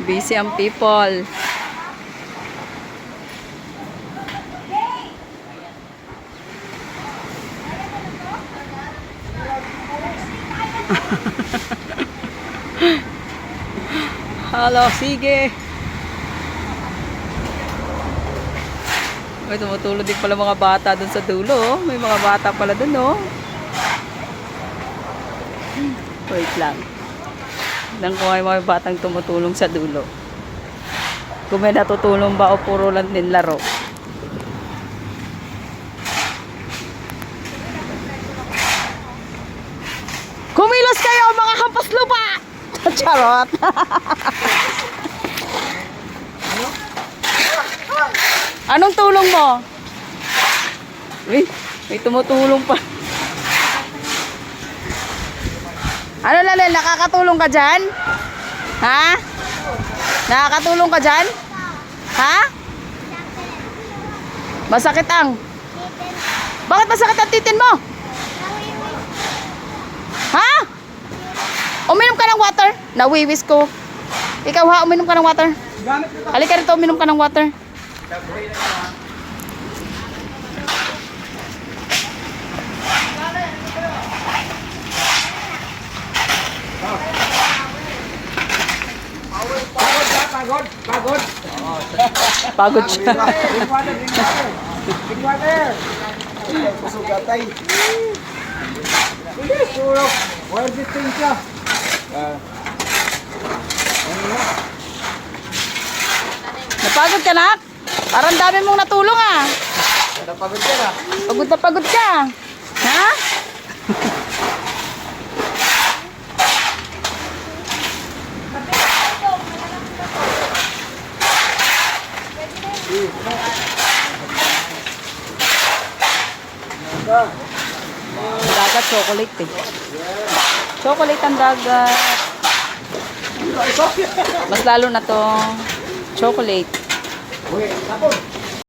Busy ang people. Halo, sige. May tumutulong din pala mga bata dun sa dulo. Oh. May mga bata pala dun, oh. Wait lang. Tignan ko ay mga batang tumutulong sa dulo. Kung may natutulong ba o puro lang din laro. Kumilos kayo mga hampas lupa! Charot! Anong tulong mo? Uy, may tumutulong pa. Ano Lalel, nakakatulong ka dyan? Ha? Nakakatulong ka dyan? Ha? Masakit ang? Bakit masakit ang titin mo? Ha? Uminom ka ng water? Nawiwis ko. Ikaw ha, uminom ka ng water. Halika rito, uminom ka ng water. Pagod, pagod. Pagod siya. Big water. Sugatay. Sige, surok. Where is it siya? Napagod ka na? Parang dami mong natulong ah. Napagod ka na. Pagod na pagod ka. Ha? Dagat chocolate eh. Chocolate ang dagat. Mas lalo na to chocolate. Uy, tapos.